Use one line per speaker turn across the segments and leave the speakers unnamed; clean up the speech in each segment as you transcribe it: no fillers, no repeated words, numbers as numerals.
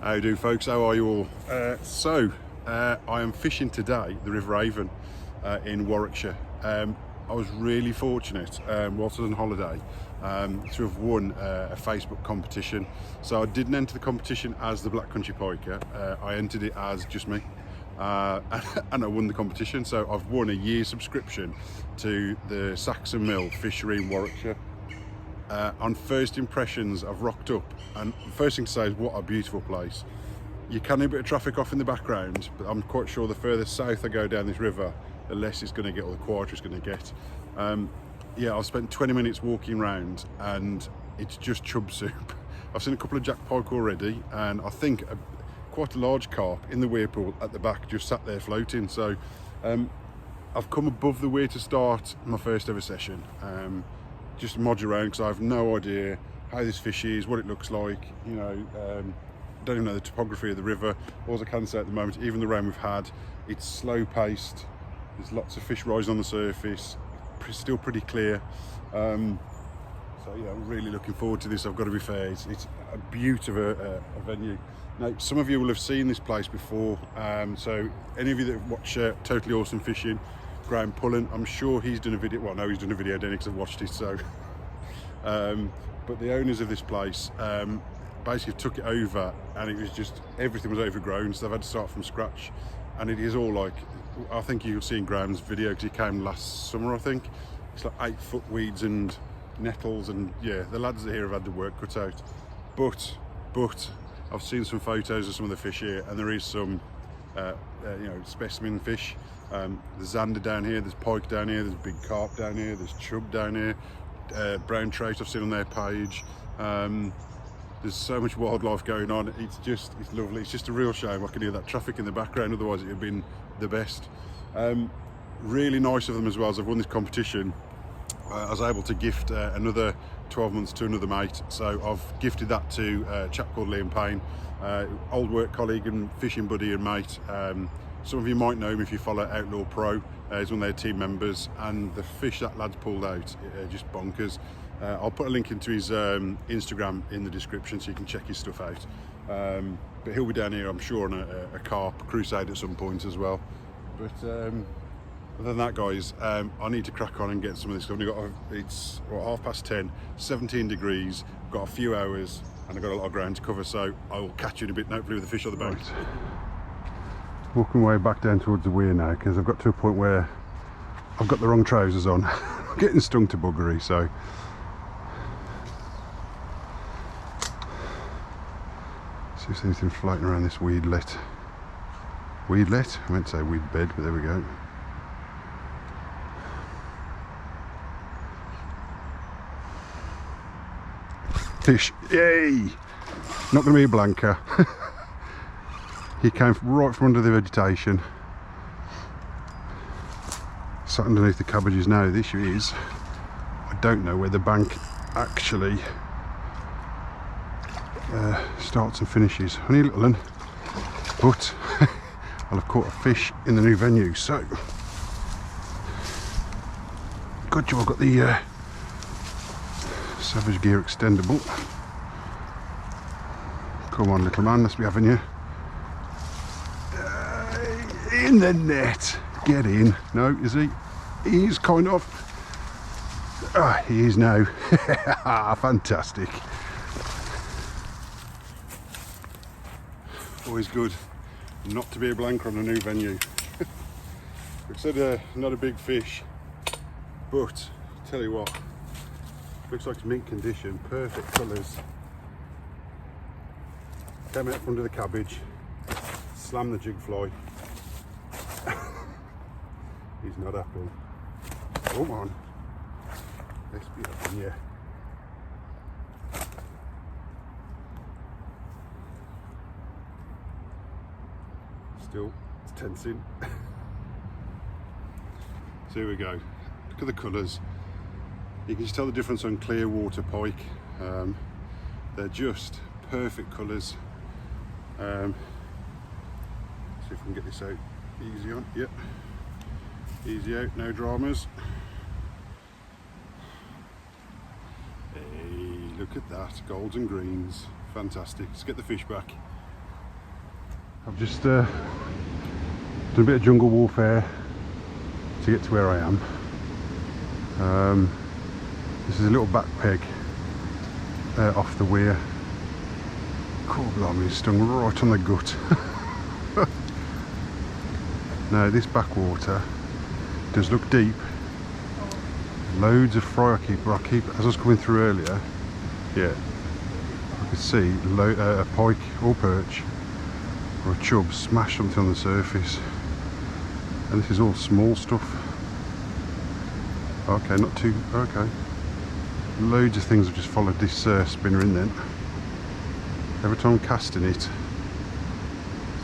How do folks, how are you all? I am fishing today the River Avon in Warwickshire. I was really fortunate whilst I was on holiday to have won a Facebook competition. So I didn't enter the competition as the Black Country Piker, I entered it as just me. And I won the competition, so I've won a year subscription to the Saxon Mill Fishery Warwickshire. On first impressions, I've rocked up, and the first thing to say is what a beautiful place. You can hear a bit of traffic off in the background, but I'm quite sure the further south I go down this river, the less it's going to get, or the quieter it's going to get. Yeah, I've spent 20 minutes walking around, and it's just chub soup. I've seen a couple of jack pike already, and I think quite a large carp in the weir pool at the back, just sat there floating. So I've come above the weir to start my first ever session. Just modge around because I have no idea how this fish is, what it looks like, you know. Don't even know the topography of the river. All I can say at the moment, even the rain we've had, it's slow paced, there's lots of fish rising on the surface, still pretty clear. So yeah, I'm really looking forward to this, I've got to be fair. It's a beaut of a venue. Now, some of you will have seen this place before, so any of you that watch Totally Awesome Fishing, Graham Pullen, I'm sure he's done a video, well no, he's done a video, Danny, because I've watched it. So but the owners of this place basically took it over, and it was just, everything was overgrown, so they've had to start from scratch. And it is all like, I think you'll see in Graham's video, because he came last summer, I think, it's like 8-foot weeds and nettles, and yeah, the lads here have had the work cut out. But I've seen some photos of some of the fish here, and there is some you know, specimen fish. There's zander down here, there's pike down here, there's big carp down here, there's chub down here, brown trout I've seen on their page. There's so much wildlife going on. It's lovely. It's just a real shame I can hear that traffic in the background, otherwise it would have been the best. Really nice of them as well. As I've won this competition, I was able to gift another 12 months to another mate. So I've gifted that to a chap called Liam Payne, old work colleague and fishing buddy and mate. Some of you might know him if you follow Outlaw Pro. He's one of their team members, and the fish that lad's pulled out are just bonkers. I'll put a link into his Instagram in the description so you can check his stuff out. But he'll be down here, I'm sure, on a carp crusade at some point as well. But other than that, guys, I need to crack on and get some of this stuff. It's 10:30, 17 degrees, got a few hours, and I've got a lot of ground to cover, so I will catch you in a bit, hopefully with the fish on the boat. Right. Walking my way back down towards the weir now, because I've got to a point where I've got the wrong trousers on. I'm getting stung to buggery, so see if there's anything floating around this weedlet. Weedlet? I meant to say weed bed, but there we go. Fish, yay! Not going to be a blanker. He came right from under the vegetation, sat underneath the cabbages now. The issue is, I don't know where the bank actually starts and finishes. Only a little one, but I'll have caught a fish in the new venue. So, good job I've got the Savage Gear extendable. Come on, little man, let's be having you. In the net, get in. No, is he? He's kind of. He is now. Fantastic. Always good not to be a blanker on a new venue. We've said not a big fish, but tell you what, looks like it's mint condition, perfect colours. Came out from under the cabbage, slammed the jig fly. He's not happy. Come on. Let's be having you. Still, it's tensing. So here we go. Look at the colours. You can just tell the difference on clear water pike. They're just perfect colours. See if we can get this out easy on. Yep. Easy out, no dramas. Hey, look at that, golds and greens, fantastic. Let's get the fish back. I've just done a bit of jungle warfare to get to where I am. This is a little back peg off the weir. God blimey, stung right on the gut. Now this backwater does look deep. Loads of fry I keep, as I was coming through earlier, yeah, I could see a pike or perch or a chub smash something on the surface. And this is all small stuff. Okay, not too, okay. Loads of things have just followed this spinner in then. Every time I'm casting it,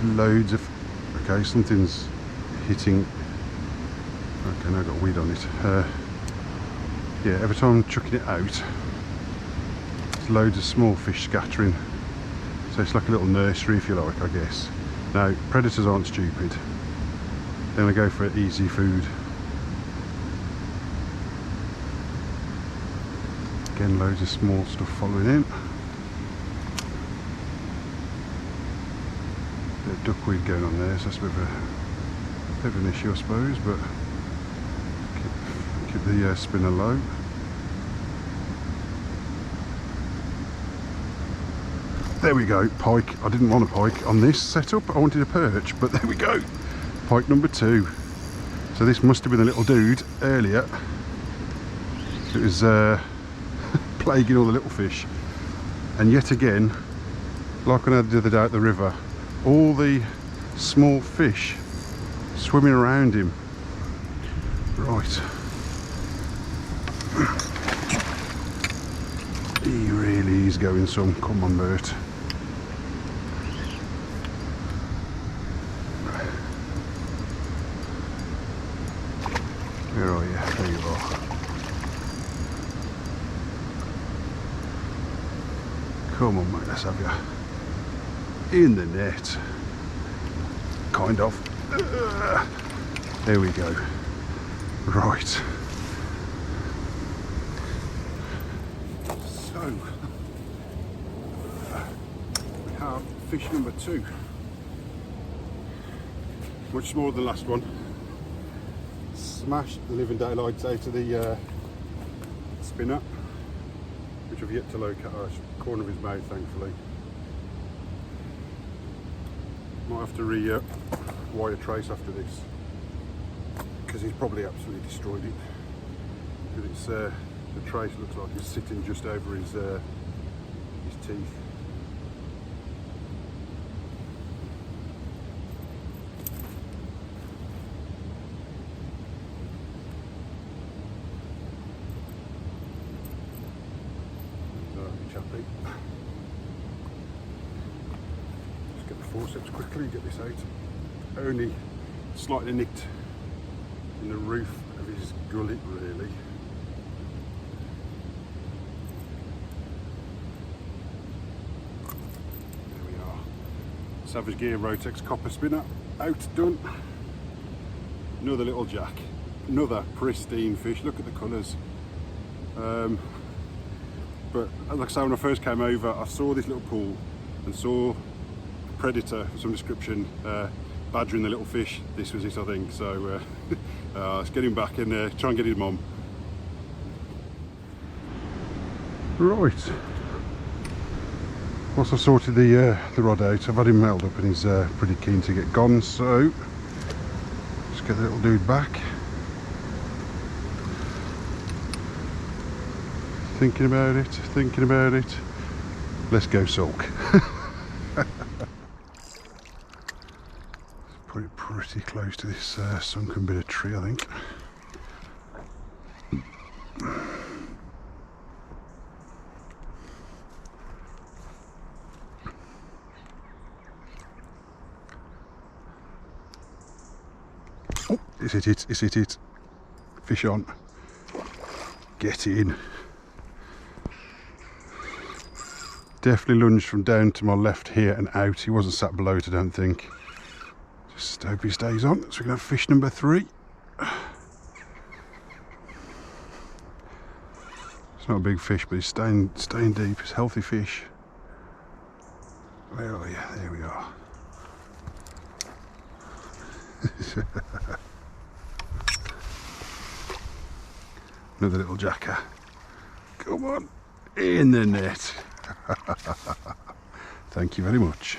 loads of, okay, something's hitting. Okay, now I've got weed on it. Yeah, every time I'm chucking it out, there's loads of small fish scattering. So it's like a little nursery, if you like, I guess. Now, predators aren't stupid. They're going to go for easy food. Again, loads of small stuff following in. Bit of duckweed going on there, so that's a bit of an issue, I suppose, but keep the spinner low. There we go, pike. I didn't want a pike on this setup, I wanted a perch, but there we go. Pike number 2. So this must have been a little dude earlier. It was plaguing all the little fish. And yet again, like I had the other day at the river, all the small fish swimming around him. Right. He really is going some. Come on, Bert. Where are you? There you are. Come on, mate, let's have you. In the net. Kind of. There we go. Right. So, we have fish number 2. Much smaller than the last one. Smashed the living daylights out of the spinner, which I've yet to locate. The corner of his mouth, thankfully. Might have to wire trace after this, because he's probably absolutely destroyed it. But it's the trace looks like it's sitting just over his teeth. Chappy. Just get the forceps quickly, get this out. Only slightly nicked in the roof of his gullet, really. There we are. Savage Gear Rotex copper spinner out, done. Another little jack. Another pristine fish. Look at the colours. But like I say, when I first came over, I saw this little pool and saw a predator of some description badgering the little fish. This was it, I think. So let's get him back and try and get his mum. Right. Once I've sorted the rod out, I've had him held up and he's pretty keen to get gone. So let's get the little dude back. Thinking about it. Let's go sulk. Put it pretty close to this sunken bit of tree, I think. Oh, is it? Fish on. Get in. Definitely lunged from down to my left here and out. He wasn't sat below it, I don't think. Just hope he stays on. So we're going to have fish number 3. It's not a big fish, but he's staying deep. It's healthy fish. Where are you? There we are. Another little jacker. Come on, in the net. Thank you very much.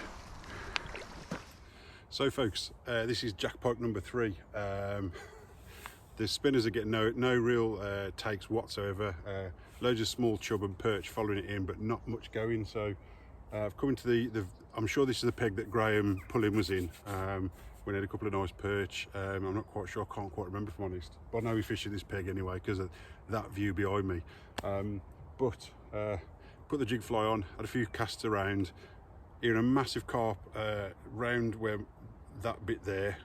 So folks, this is jack pike number 3. The spinners are getting no real takes whatsoever. Loads of small chub and perch following it in, but not much going. So I've come into the I'm sure this is the peg that Graham Pulling was in when he had a couple of nice perch. I'm not quite sure, I can't quite remember if I'm honest, but I know he fished this peg anyway because of that view behind me. But put the jig fly on, had a few casts around, hearing a massive carp round where that bit there,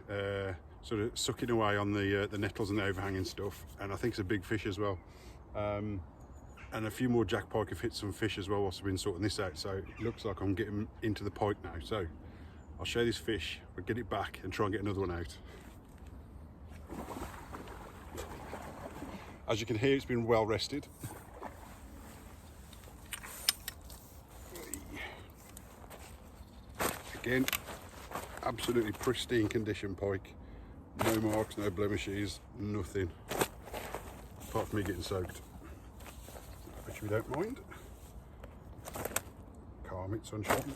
sort of sucking away on the nettles and the overhanging stuff, and I think it's a big fish as well. And a few more jack pike have hit some fish as well whilst I've been sorting this out, so it looks like I'm getting into the pike now. So I'll show this fish, we'll get it back and try and get another one out. As you can hear, it's been well rested. Again, absolutely pristine condition pike. No marks, no blemishes, nothing. Apart from me getting soaked. Which we don't mind. Calm it, sunshine.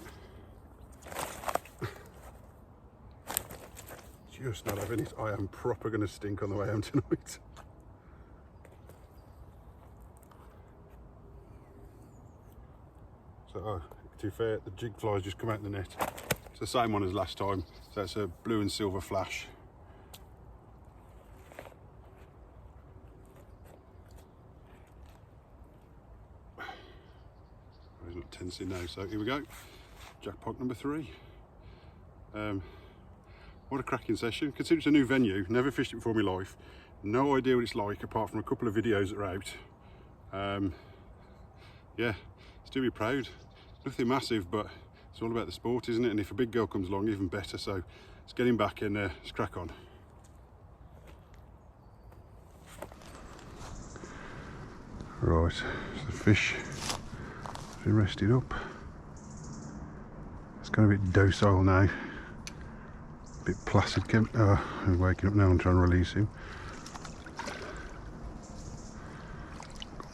Just not having it. I am proper going to stink on the way home tonight. So, to be fair, the jig fly's just come out the net. It's the same one as last time. So it's a blue and silver flash. He's not tensing now, so here we go. Jack pike number 3. What a cracking session. Consider it's a new venue, never fished it before in my life. No idea what it's like apart from a couple of videos that are out. Yeah, still be proud. Nothing massive, but it's all about the sport, isn't it? And if a big girl comes along, even better. So let's get him back and let's crack on. Right, so the fish has been rested up. It's going a bit docile now. A bit placid. I'm waking up now and trying to release him.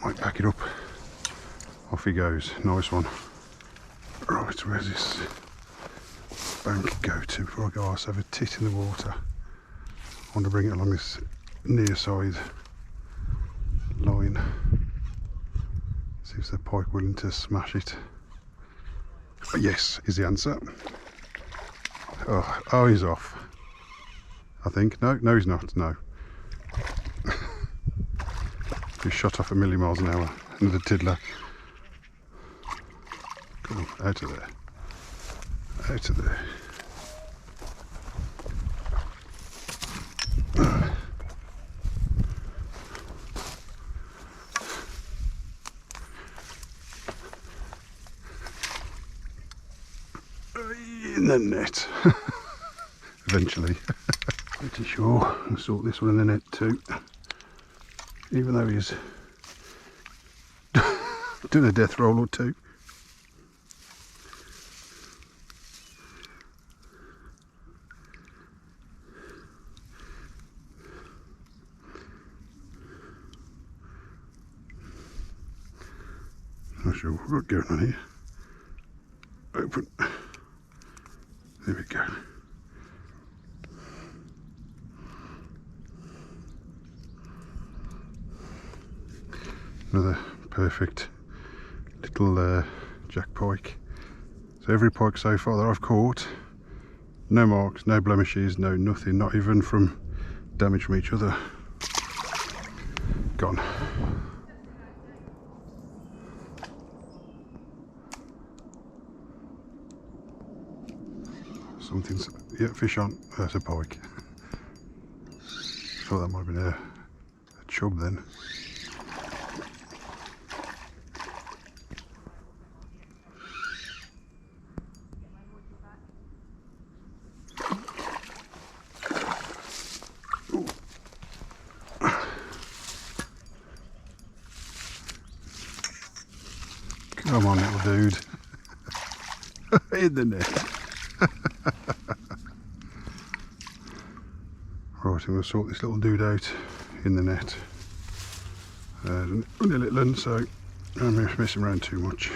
Might back it up. Off he goes. Nice one. Right, where's this bank go to before I go? I'll have a tit in the water. I want to bring it along this near side line. See if the pike willing to smash it. Yes, is the answer. Oh, he's off. I think. No, he's not. No. He's shot off a million miles an hour. Another tiddler. Come on, out of there. Out of there. In the net. Eventually. Pretty sure I'll sort this one in the net too. Even though he's doing a death roll or two. Not sure what's going on here. Open. There we go. Another perfect little jack pike. So every pike so far that I've caught, no marks, no blemishes, no nothing, not even from damage from each other. Gone. Something's, yeah, fish on. That's a pike. Thought that might have been a chub then. Come on, little dude. In the net. I'm going to sort this little dude out in the net. Only a little one, so I'm messing around too much.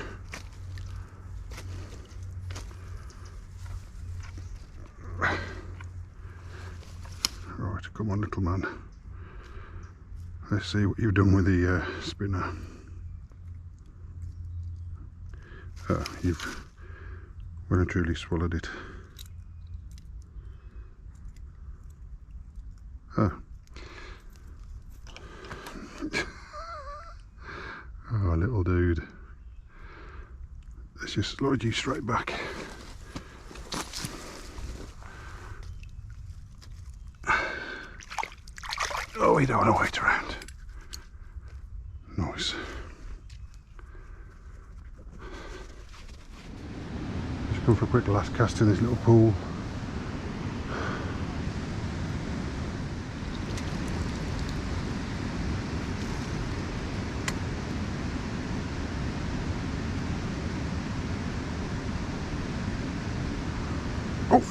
Right, come on little man. Let's see what you've done with the spinner. You've well and truly swallowed it. Oh. Oh, little dude. Let's just slide you straight back. Oh, we don't want to wait around. Nice. Just come for a quick last cast in this little pool. Oh,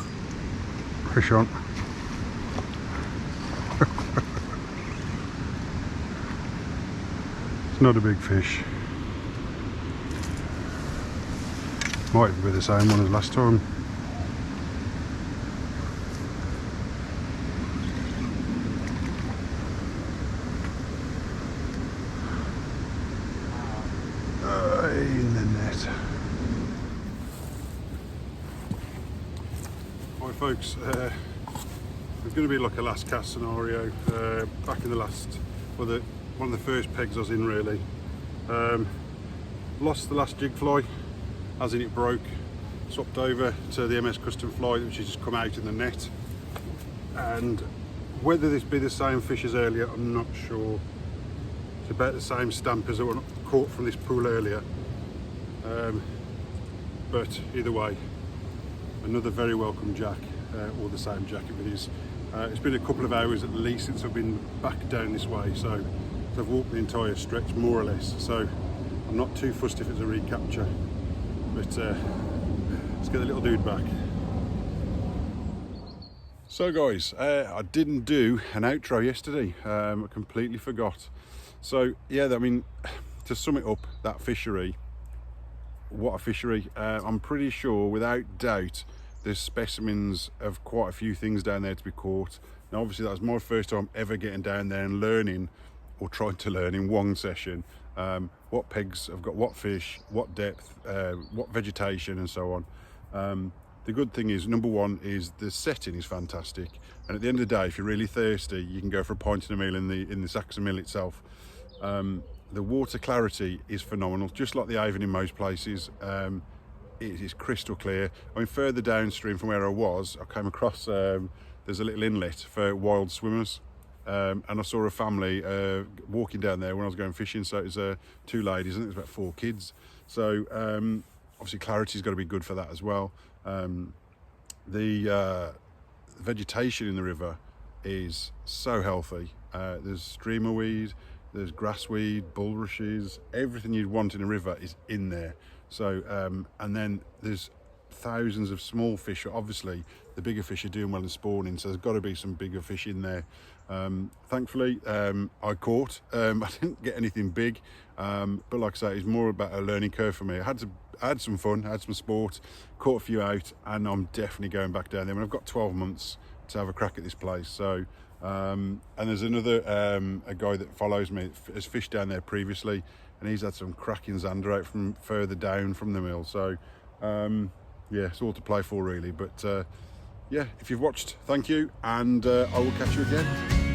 fish on. It's not a big fish. Might be the same one as last time. In the net. Hi folks, it's going to be like a last cast scenario. Back in the last, well, one of the first pegs I was in really. Lost the last jig fly, as in it broke. Swapped over to the MS Custom Fly, which has just come out in the net. And whether this be the same fish as earlier, I'm not sure. It's about the same stamp as that were caught from this pool earlier. But either way, another very welcome jack, or the same jack if it is. It's been a couple of hours at least since I've been back down this way, so I've walked the entire stretch more or less, so I'm not too fussed if it's a recapture, but let's get the little dude back. So guys, I didn't do an outro yesterday. I completely forgot. So yeah, I mean, to sum it up, that fishery, what a fishery. I'm pretty sure without doubt there's specimens of quite a few things down there to be caught. Now obviously that was my first time ever getting down there and learning, or trying to learn in one session, what pegs have got what fish, what depth, what vegetation and so on. The good thing is, number one, is the setting is fantastic, and at the end of the day, if you're really thirsty, you can go for a pint and a meal in the Saxon Mill itself. The water clarity is phenomenal, just like the Avon in most places. It is crystal clear. I mean, further downstream from where I was, I came across there's a little inlet for wild swimmers, and I saw a family walking down there when I was going fishing. So it was two ladies, and it was about 4 kids. So obviously clarity's got to be good for that as well. The vegetation in the river is so healthy. There's streamer weed, there's grassweed, bulrushes, everything you'd want in a river is in there. So and then there's thousands of small fish. Obviously the bigger fish are doing well in spawning, so there's got to be some bigger fish in there. Thankfully I caught, I didn't get anything big, but like I say, it's more about a learning curve for me. I had some fun, I had some sport, caught a few out, and I'm definitely going back down there. I mean, I've got 12 months to have a crack at this place. So and there's another a guy that follows me, has fished down there previously, and he's had some cracking zander out from further down from the mill. So yeah, it's all to play for really. But yeah, if you've watched, thank you, and I will catch you again.